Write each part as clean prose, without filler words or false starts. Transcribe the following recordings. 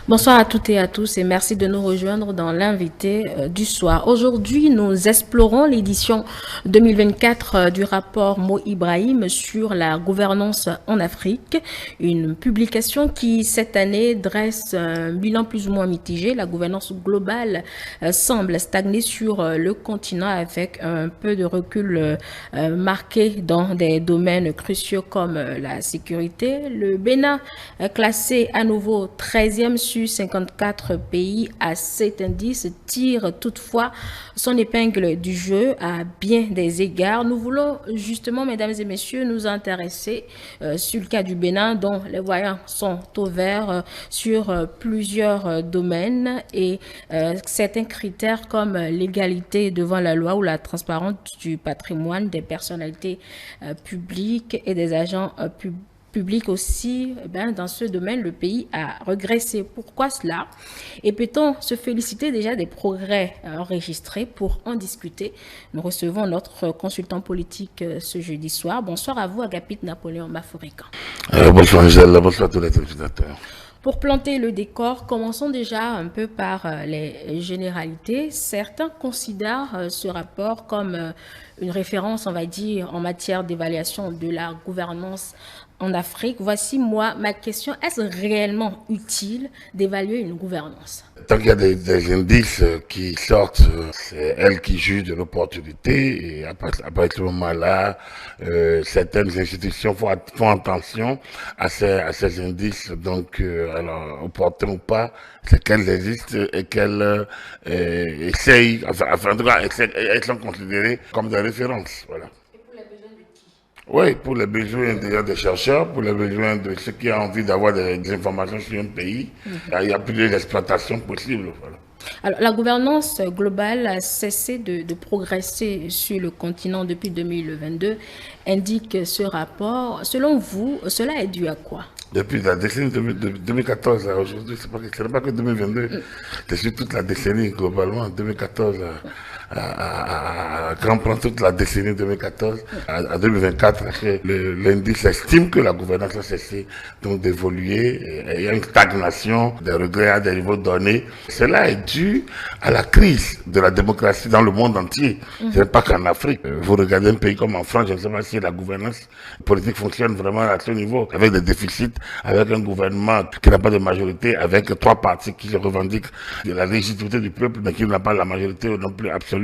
Bonsoir à toutes et à tous et merci de nous rejoindre dans l'invité du soir. Aujourd'hui, nous explorons l'édition 2024 du rapport Mo Ibrahim sur la gouvernance en Afrique, une publication qui cette année dresse un bilan plus ou moins mitigé. La gouvernance globale semble stagner sur le continent avec un peu de recul marqué dans des domaines cruciaux comme la sécurité. Le Bénin, classé à nouveau 13e sur 54 pays à cet indice, tire toutefois son épingle du jeu à bien des égards. Nous voulons justement, mesdames et messieurs, nous intéresser sur le cas du Bénin, dont les voyants sont au vert sur plusieurs domaines et certains critères comme l'égalité devant la loi ou la transparence du patrimoine des personnalités publiques et des agents public aussi, dans ce domaine, le pays a régressé. Pourquoi cela? Et peut-on se féliciter déjà des progrès enregistrés? Pour en discuter, nous recevons notre consultant politique ce jeudi soir. Bonsoir à vous, Agapite Napoléon Maforican. Bonsoir Angèle, bonsoir à tous les téléspectateurs. Pour planter le décor, commençons déjà un peu par les généralités. Certains considèrent ce rapport comme une référence, on va dire, en matière d'évaluation de la gouvernance en Afrique. Voici moi ma question. Est-ce réellement utile d'évaluer une gouvernance? Tant qu'il y a des indices qui sortent, c'est elle qui juge de l'opportunité. Et à partir de ce moment-là, certaines institutions font attention à ces indices. Donc, alors, opportuns ou pas, c'est qu'elles existent et qu'elles essayent, enfin, en tout cas, elles sont considérées comme des références. Voilà. Oui, pour les besoins des chercheurs, pour les besoins de ceux qui ont envie d'avoir des informations sur un pays, il y a plusieurs exploitations possibles. Voilà. Alors, la gouvernance globale a cessé de progresser sur le continent depuis 2022, indique ce rapport. Selon vous, cela est dû à quoi? Depuis la décennie 2014 à aujourd'hui, ce n'est pas que 2022, c'est sur toute la décennie globalement, 2014 quand on prend toute la décennie 2014 à 2024, l'indice estime que la gouvernance a cessé donc d'évoluer, il y a une stagnation, des regrets à des niveaux donnés. Cela est dû à la crise de la démocratie dans le monde entier. Ce n'est pas qu'en Afrique. Vous regardez un pays comme en France, je ne sais pas si la gouvernance politique fonctionne vraiment à ce niveau, avec des déficits, avec un gouvernement qui n'a pas de majorité, avec trois partis qui se revendiquent de la légitimité du peuple, mais qui n'a pas la majorité non plus absolue.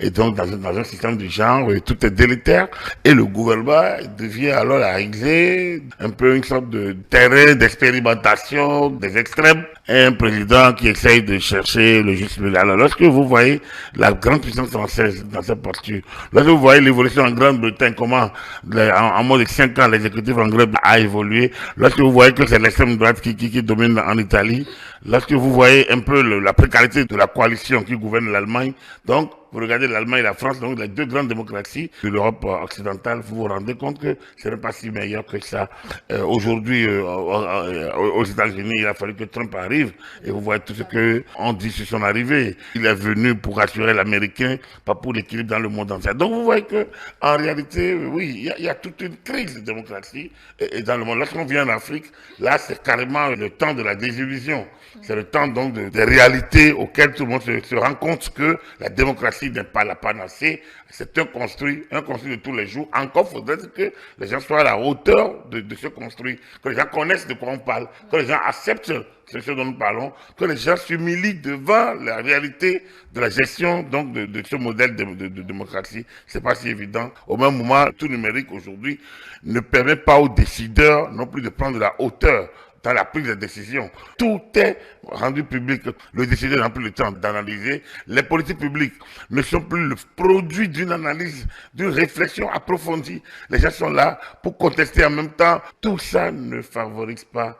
Et donc, dans un système du genre, tout est délétère. Et le gouvernement devient alors à régler un peu une sorte de terrain d'expérimentation des extrêmes. Et un président qui essaye de chercher le juste milieu. Alors, lorsque vous voyez la grande puissance française dans cette posture, lorsque vous voyez l'évolution en Grande-Bretagne, comment en moins de 5 ans l'exécutif anglais a évolué, lorsque vous voyez que c'est l'extrême droite qui domine en Italie, lorsque vous voyez un peu la précarité de la coalition qui gouverne l'Allemagne, donc vous regardez l'Allemagne et la France, donc les deux grandes démocraties de l'Europe occidentale, vous vous rendez compte que ce n'est pas si meilleur que ça. Aujourd'hui, aux États-Unis, il a fallu que Trump arrive et vous voyez tout ce qu'on dit sur son arrivée. Il est venu pour rassurer l'Américain, pas pour l'équilibre dans le monde entier. Donc vous voyez que en réalité, oui, il y a toute une crise de démocratie et dans le monde. Lorsqu'on vient en Afrique, là, c'est carrément le temps de la désillusion. C'est le temps donc des réalités auxquelles tout le monde se rend compte que la démocratie n'est pas la panacée, c'est un construit de tous les jours. Encore faudrait-il que les gens soient à la hauteur de ce construit, que les gens connaissent de quoi on parle, que les gens acceptent ce dont nous parlons, que les gens s'humilient devant la réalité de la gestion donc de ce modèle de démocratie. C'est pas si évident. Au même moment, tout numérique aujourd'hui ne permet pas aux décideurs non plus de prendre de la hauteur dans la prise de décision. Tout est rendu public. Le décideur n'a plus le temps d'analyser. Les politiques publiques ne sont plus le produit d'une analyse, d'une réflexion approfondie. Les gens sont là pour contester en même temps. Tout ça ne favorise pas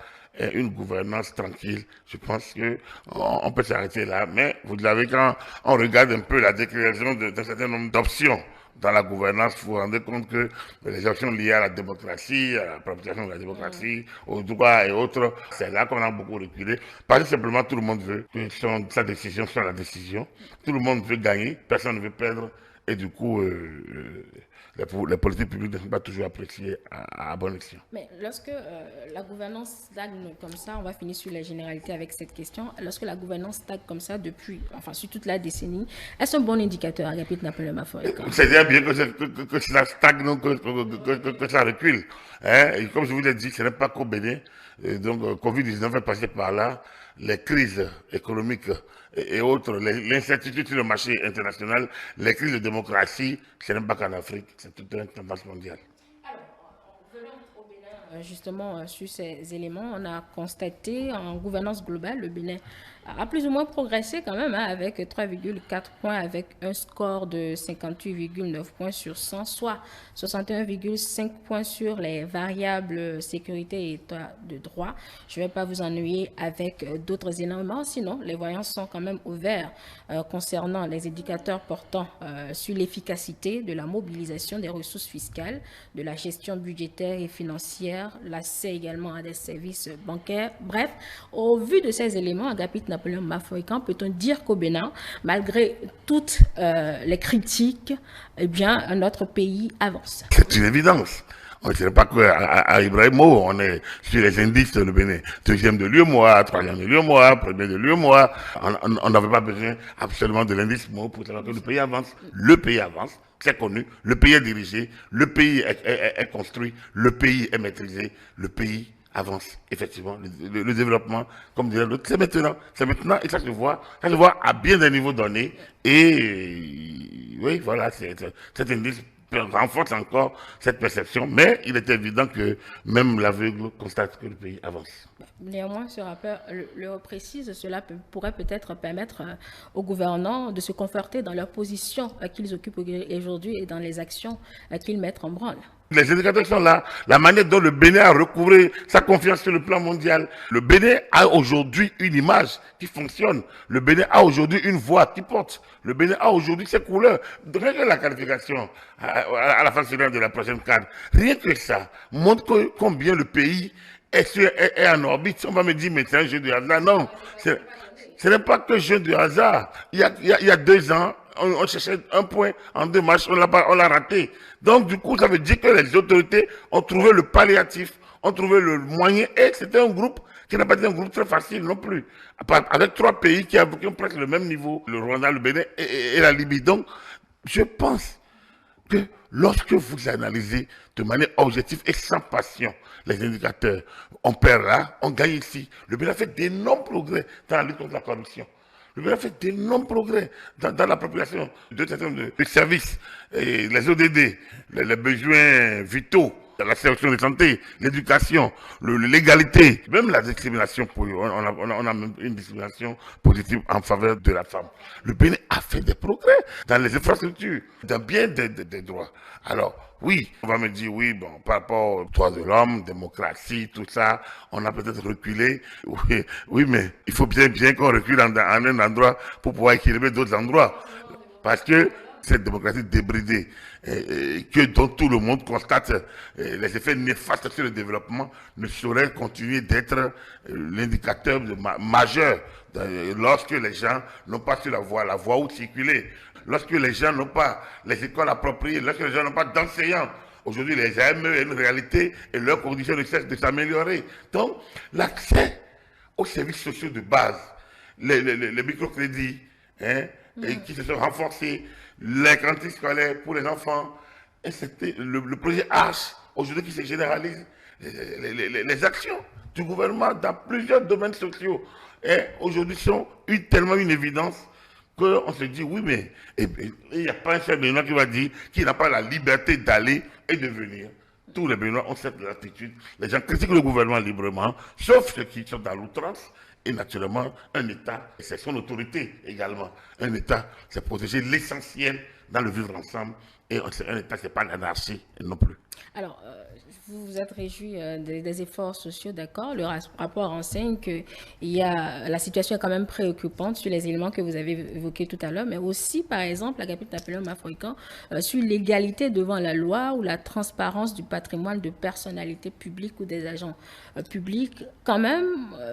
une gouvernance tranquille. Je pense qu'on peut s'arrêter là. Mais vous savez, quand on regarde un peu la déclaration d'un certain nombre d'options dans la gouvernance, vous vous rendez compte que les options liées à la démocratie, à la propagation de la démocratie, aux droits et autres, c'est là qu'on a beaucoup reculé. Parce que simplement tout le monde veut que sa décision soit la décision. Tout le monde veut gagner, personne ne veut perdre. Et du coup, les politiques publiques ne sont pas toujours appréciées à bon escient. Mais lorsque la gouvernance stagne comme ça, on va finir sur les généralités avec cette question. Lorsque la gouvernance stagne comme ça depuis, enfin, sur toute la décennie, est-ce un bon indicateur, Agapit Napoléon Mafoika? C'est bien que cela stagne, donc que ça recule. Hein? Et comme je vous l'ai dit, ce n'est pas qu'au Bénin. Donc, Covid-19 est passé par là. Les crises économiques et autres, l'incertitude sur le marché international, les crises de démocratie, ce n'est pas qu'en Afrique, c'est toute une tendance mondiale. Justement, sur ces éléments, on a constaté en gouvernance globale, le Bénin a plus ou moins progressé quand même, hein, avec 3,4 points, avec un score de 58,9 points sur 100, soit 61,5 points sur les variables sécurité et état de droit. Je ne vais pas vous ennuyer avec d'autres éléments, sinon les voyants sont quand même ouverts concernant les indicateurs portant sur l'efficacité de la mobilisation des ressources fiscales, de la gestion budgétaire et financière, l'accès également à des services bancaires. Bref, au vu de ces éléments, Agapit Napoléon Mafoikan, peut-on dire qu'au Bénin, malgré toutes les critiques, eh bien, notre pays avance? C'est une évidence. On ne dirait pas qu'à Ibrahimo, on est sur les indices de le Bénin. Deuxième de l'UEMOA, troisième de l'UEMOA, premier de l'UEMOA. On n'avait pas besoin absolument de l'indice MO pour savoir que le pays avance. Le pays avance, c'est connu. Le pays est dirigé, le pays est construit, le pays est maîtrisé, le pays avance. Effectivement, le développement, comme dirait l'autre, c'est maintenant, et ça se voit à bien des niveaux donnés. Et oui, voilà, cet indice renforce encore cette perception, mais il est évident que même l'aveugle constate que le pays avance. Néanmoins, ce rapport le précise, cela pourrait peut-être permettre aux gouvernants de se conforter dans leur position qu'ils occupent aujourd'hui et dans les actions qu'ils mettent en branle. Les indicateurs sont là. La manière dont le Bénin a recouvré sa confiance sur le plan mondial. Le Bénin a aujourd'hui une image qui fonctionne. Le Bénin a aujourd'hui une voix qui porte. Le Bénin a aujourd'hui ses couleurs. Rien que la qualification à la phase finale de la prochaine CAN, rien que ça montre combien le pays est en orbite. On va me dire, mais c'est un jeu de hasard. Non, ce n'est pas que jeu de hasard. Il y a 2 ans, on cherchait un point en 2 matchs, on l'a raté. Donc, du coup, ça veut dire que les autorités ont trouvé le palliatif, ont trouvé le moyen, et c'était un groupe qui n'a pas été un groupe très facile non plus. Avec 3 pays qui ont presque le même niveau, le Rwanda, le Bénin et la Libye. Donc, je pense que lorsque vous analysez de manière objective et sans passion les indicateurs, on perd là, on gagne ici. Le Bénin a fait d'énormes progrès dans la lutte contre la corruption. Le Bénin a fait d'énormes progrès dans l'appropriation de certains de services, et les ODD, les besoins vitaux, la sélection de santé, l'éducation, l'égalité, même la discrimination. On a même une discrimination positive en faveur de la femme. Le Bénin a fait des progrès dans les infrastructures, dans bien des droits. Alors, oui, on va me dire, oui, bon, par rapport aux droits de l'homme, démocratie, tout ça, on a peut-être reculé. Oui, mais il faut bien qu'on recule en un endroit pour pouvoir équilibrer d'autres endroits. Parce que cette démocratie débridée, dont tout le monde constate les effets néfastes sur le développement, ne saurait continuer d'être l'indicateur majeur lorsque les gens n'ont pas sur la voie où circuler, lorsque les gens n'ont pas les écoles appropriées, lorsque les gens n'ont pas d'enseignants. Aujourd'hui, les AME ont une réalité et leurs conditions ne cessent de s'améliorer. Donc, l'accès aux services sociaux de base, les microcrédits, qui se sont renforcés, les cantines scolaires pour les enfants, et c'était le projet Arche, aujourd'hui qui se généralise, les actions du gouvernement dans plusieurs domaines sociaux, et aujourd'hui sont tellement une évidence qu'on se dit, oui, mais il n'y a pas un seul Béninois qui va dire qu'il n'a pas la liberté d'aller et de venir. Tous les Béninois ont cette attitude. Les gens critiquent le gouvernement librement, sauf ceux qui sont dans l'outrance. Et naturellement, un État, c'est son autorité également. Un État, c'est protéger l'essentiel dans le vivre ensemble. Et un État, ce n'est pas l'anarchie non plus. Alors, Vous vous êtes réjoui des efforts sociaux, d'accord. Le rapport enseigne que la situation est quand même préoccupante sur les éléments que vous avez évoqués tout à l'heure, mais aussi, par exemple, la capitale africain sur l'égalité devant la loi ou la transparence du patrimoine de personnalités publiques ou des agents publics. Quand même,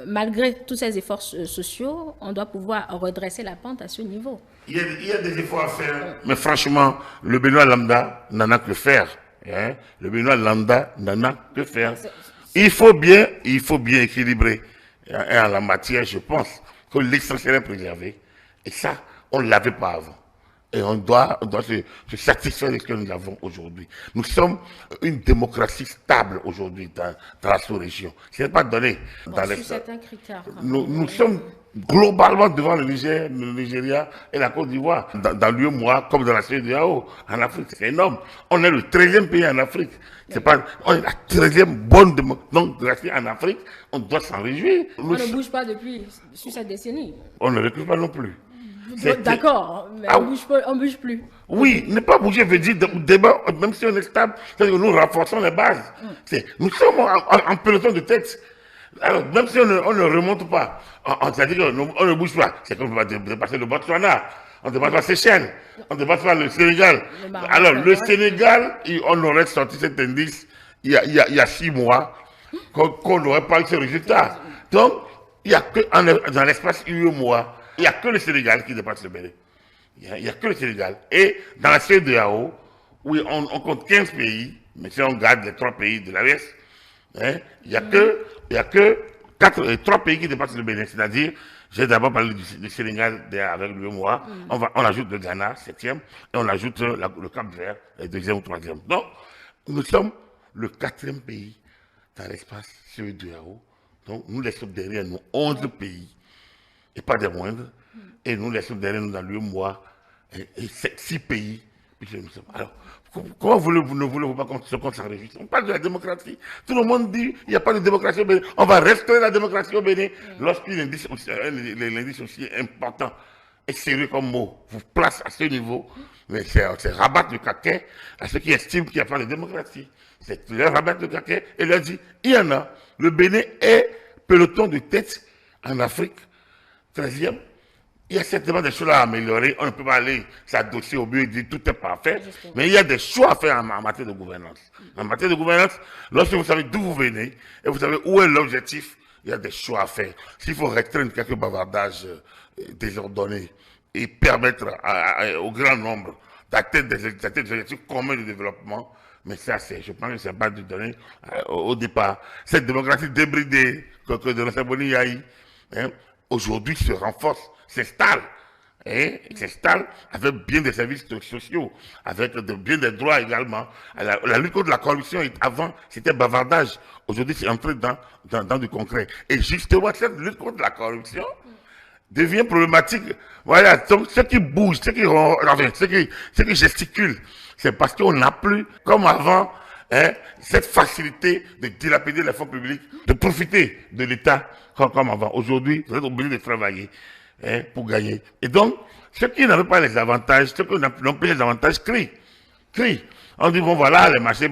malgré tous ces efforts sociaux, on doit pouvoir redresser la pente à ce niveau. Il y a des efforts à faire, mais franchement, le Benoît Lambda n'en a que faire. Hein? Le Benoît Lambda n'en a que faire. Il faut bien équilibrer. Et en la matière, je pense que l'essentiel est préservé. Et ça, on ne l'avait pas avant. Et on doit se satisfaire de ce que nous avons aujourd'hui. Nous sommes une démocratie stable aujourd'hui dans la sous-région. Ce n'est pas donné dans les... certains critères. Nous sommes globalement devant le Niger, le Nigeria et la Côte d'Ivoire, dans l'UEMOA comme dans la CEDEAO. En Afrique, c'est énorme. On est le 13e pays en Afrique. On est la 13e bonne démocratie en Afrique. On doit s'en réjouir. On ne bouge pas sur cette décennie. On ne recule pas non plus. D'accord, mais on ne bouge plus. Oui, ne pas bouger veut dire débat, même si on est stable, c'est-à-dire que nous renforçons les bases. Nous sommes en peloton de tête. Alors, même si on ne remonte pas, c'est-à-dire qu'on ne bouge pas, c'est qu'on ne peut pas dépasser le Botswana, on ne dépasse pas Seychelles, on ne dépasse pas le Sénégal. Alors, le Sénégal, on aurait sorti cet indice il y a 6 mois, qu'on n'aurait pas eu ce résultat. Donc, il n'y a que dans l'espace UEMOA, il n'y a que le Sénégal qui dépasse le Bénin. Il n'y a que le Sénégal. Et dans la CEDEAO, oui, on compte 15 pays, mais si on garde les 3 pays de l'AES, hein, il n'y a que 3 pays qui dépassent le Bénin. C'est-à-dire, j'ai d'abord parlé du Sénégal avec le mois, on ajoute le Ghana, 7e, et on ajoute le Cap-Vert, 2e ou 3e. Donc, nous sommes le 4e pays dans l'espace CEDEAO. Donc, nous laissons derrière nous 11 pays, et pas des moindres, et nous laissons derrière nous dans l'UEMOA 6 pays. Alors, comment ne voulez-vous pas qu'on s'en réjouisse? On parle de la démocratie. Tout le monde dit qu'il n'y a pas de démocratie au Bénin. On va restaurer la démocratie au Bénin. Lorsqu'un indice aussi important et sérieux comme mot vous place à ce niveau, mais c'est rabattre le caquet à ceux qui estiment qu'il n'y a pas de démocratie. C'est leur rabattre le caquet et leur dire il y en a. Le Bénin est peloton de tête en Afrique, 13e. Il y a certainement des choses à améliorer. On ne peut pas aller s'adosser au but et dire tout est parfait. Mais il y a des choix à faire en matière de gouvernance. En matière de gouvernance, lorsque vous savez d'où vous venez et vous savez où est l'objectif, il y a des choix à faire. S'il faut restreindre quelques bavardages désordonnés et permettre au grand nombre d'atteindre des objectifs communs de développement, mais ça, je pense que ce n'est pas de donner au départ. Cette démocratie débridée que de la Boni a aujourd'hui se renforce, s'installe. S'installe avec bien des services sociaux, avec bien des droits également. La lutte contre la corruption, avant, c'était bavardage. Aujourd'hui, c'est entré dans du concret. Et justement, cette lutte contre la corruption devient problématique. Voilà, donc ceux qui bougent, ceux qui gesticulent, c'est parce qu'on n'a plus, comme avant, cette facilité de dilapider les fonds publics, de profiter de l'État comme avant. Aujourd'hui, vous êtes obligé de travailler pour gagner. Et donc, ceux qui n'avaient pas les avantages, ceux qui n'ont pas les avantages, crient. On dit, bon voilà, les marchés,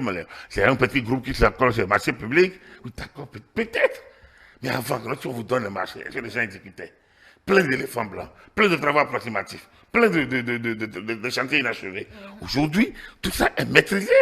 c'est un petit groupe qui s'accroche sur les marchés publics. Oui, d'accord, peut-être. Mais avant, lorsqu'on vous donne les marchés, est-ce que les gens exécutaient? Plein d'éléphants blancs, plein de travaux approximatifs, plein de chantiers inachevés. Aujourd'hui, tout ça est maîtrisé.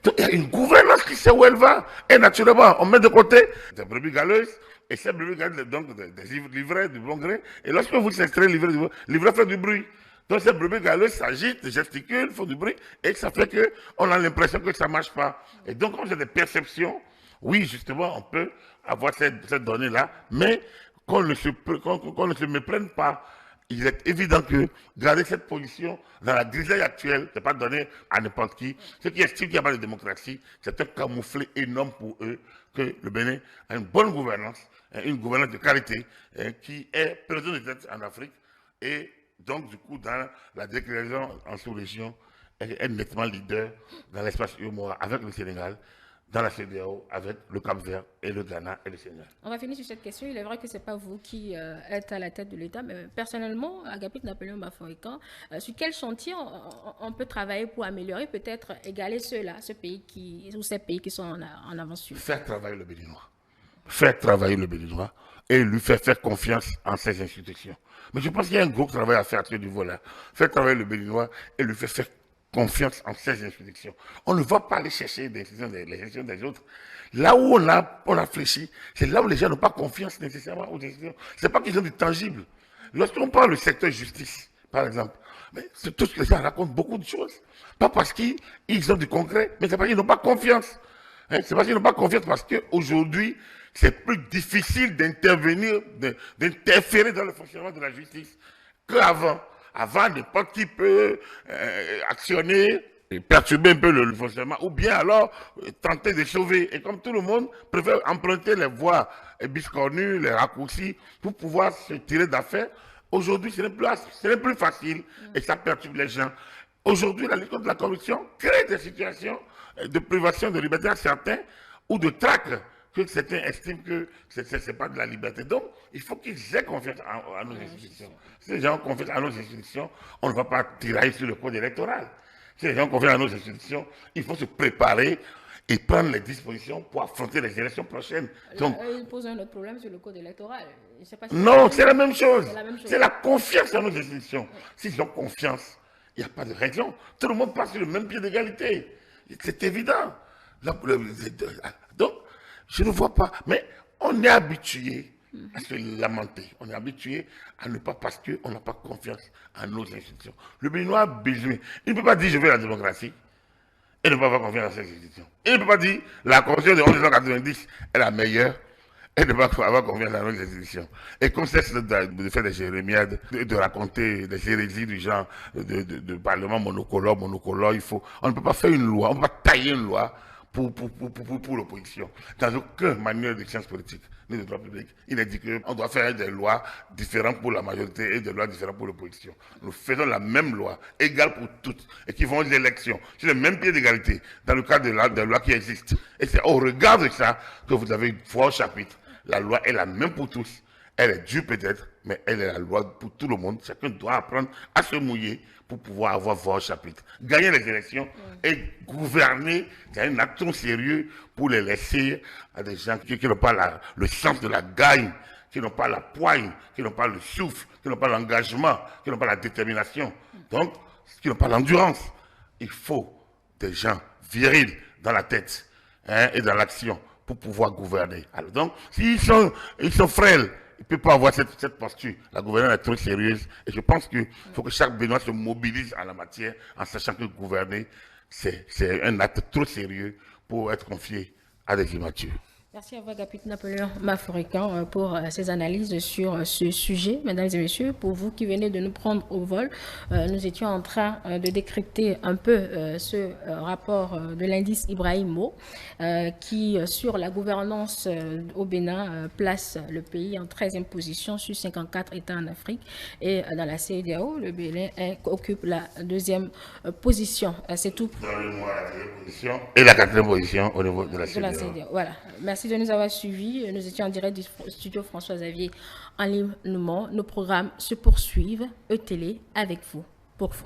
Donc, il y a une gouvernance qui sait où elle va. Et naturellement, on met de côté des brebis galeuses. Et ces brebis galeuses, donc des livrets du bon gré. Et lorsque vous extrayez le livret fait du bruit. Donc ces brebis galeuses s'agitent, gesticulent, font du bruit. Et ça fait qu'on a l'impression que ça ne marche pas. Et donc, quand j'ai des perceptions, oui, justement, on peut avoir cette donnée-là. Mais qu'on ne se méprenne pas. Il est évident que garder cette position dans la grisaille actuelle, ce n'est pas donné à n'importe qui. Ceux qui estiment qu'il n'y a pas de démocratie, c'est un camouflet énorme pour eux que le Bénin a une bonne gouvernance, une gouvernance de qualité, qui est présente de tête en Afrique. Et donc, du coup, dans la déclaration en sous-région, elle est nettement leader dans l'espace UEMOA avec le Sénégal, dans la CEDEAO avec le Cap-Vert et le Ghana et le Sénégal. On va finir sur cette question. Il est vrai que ce n'est pas vous qui êtes à la tête de l'État, mais personnellement, Agapit Napoléon Bafouékan, sur quel chantier on peut travailler pour améliorer, peut-être égaler ceux-là, ces pays qui sont en avance sur? Faire travailler le Béninois. Faire travailler le Béninois et lui faire confiance en ses institutions. Mais je pense qu'il y a un gros travail à faire à ce niveau-là. Faire travailler le Béninois et lui faire confiance en ses institutions. On ne va pas aller chercher les institutions des autres. Là où on a fléchi, c'est là où les gens n'ont pas confiance nécessairement aux institutions. C'est pas qu'ils ont du tangible. Lorsqu'on parle du secteur justice, par exemple, mais c'est tout ce que les gens racontent beaucoup de choses. Pas parce qu'ils ont du concret, mais c'est parce qu'ils n'ont pas confiance. Hein, c'est parce qu'ils n'ont pas confiance parce qu'aujourd'hui, c'est plus difficile d'intervenir, d'interférer dans le fonctionnement de la justice qu'avant. Avant, n'importe qui peut actionner et perturber un peu le fonctionnement, ou bien alors tenter de sauver. Et comme tout le monde préfère emprunter les voies biscornues, les raccourcis, pour pouvoir se tirer d'affaire, aujourd'hui, ce n'est plus facile et ça perturbe les gens. Aujourd'hui, la lutte contre la corruption crée des situations de privation de liberté à certains ou de traque que certains estiment que ce n'est pas de la liberté. Donc, il faut qu'ils aient confiance à nos institutions. Si les gens ont confiance à nos institutions, on ne va pas tirailler sur le code électoral. Si les gens ont confiance à nos institutions, il faut se préparer et prendre les dispositions pour affronter les élections prochaines. Donc, il pose un autre problème sur le code électoral. Non, c'est la même chose. C'est la confiance à nos institutions. S'ils ont confiance, il n'y a pas de raison. Tout le monde passe sur le même pied d'égalité. C'est évident. Donc, je ne vois pas. Mais on est habitué à se lamenter. On est habitué à ne pas, parce qu'on n'a pas confiance en nos institutions. Le Béninois a besoin. Il ne peut pas dire je veux la démocratie et ne pas avoir confiance en ses institutions. Il ne peut pas dire la Constitution de 1990 est la meilleure et ne pas avoir confiance dans nos institutions. Et qu'on cesse de faire des jérémiades, de raconter des hérésies du genre de parlement monocolore, il faut. On ne peut pas faire une loi, on ne peut pas tailler une loi pour l'opposition. Dans aucun manuel de sciences politiques, ni de droit public, il est dit qu'on doit faire des lois différentes pour la majorité et des lois différentes pour l'opposition. Nous faisons la même loi, égale pour toutes, et qui vont aux élections, sur le même pied d'égalité, dans le cadre des lois qui existent. Et c'est au regard de ça que vous avez une fois au chapitre. La loi est la même pour tous. Elle est dure peut-être, mais elle est la loi pour tout le monde. Chacun doit apprendre à se mouiller pour pouvoir avoir voix au chapitre. Gagner les élections et gouverner, c'est un acte sérieux pour les laisser à des gens qui n'ont pas le sens de la gagne, qui n'ont pas la poigne, qui n'ont pas le souffle, qui n'ont pas l'engagement, qui n'ont pas la détermination, donc qui n'ont pas l'endurance. Il faut des gens virils dans la tête et dans l'action pour pouvoir gouverner. Alors donc, s'ils sont frêles, il ne peut pas avoir cette posture. La gouvernance est trop sérieuse. Et je pense qu'il faut que chaque Béninois se mobilise en la matière, en sachant que gouverner, c'est un acte trop sérieux pour être confié à des immatures. Merci à vous, Agapit Napoléon Bafouékan, pour ces analyses sur ce sujet. Mesdames et messieurs, pour vous qui venez de nous prendre au vol, nous étions en train de décrypter un peu ce rapport de l'indice Ibrahim-Mo, qui, sur la gouvernance au Bénin, place le pays en 13e position sur 54 États en Afrique. Et dans la CEDEAO, le Bénin occupe la 2e position. C'est tout. Dans le mois, la 3e position et la 4e position au niveau de la CEDEAO. Voilà. Merci de nous avoir suivis. Nous étions en direct du studio François-Xavier en ligne. Nos programmes se poursuivent. E-Télé avec vous, pour vous.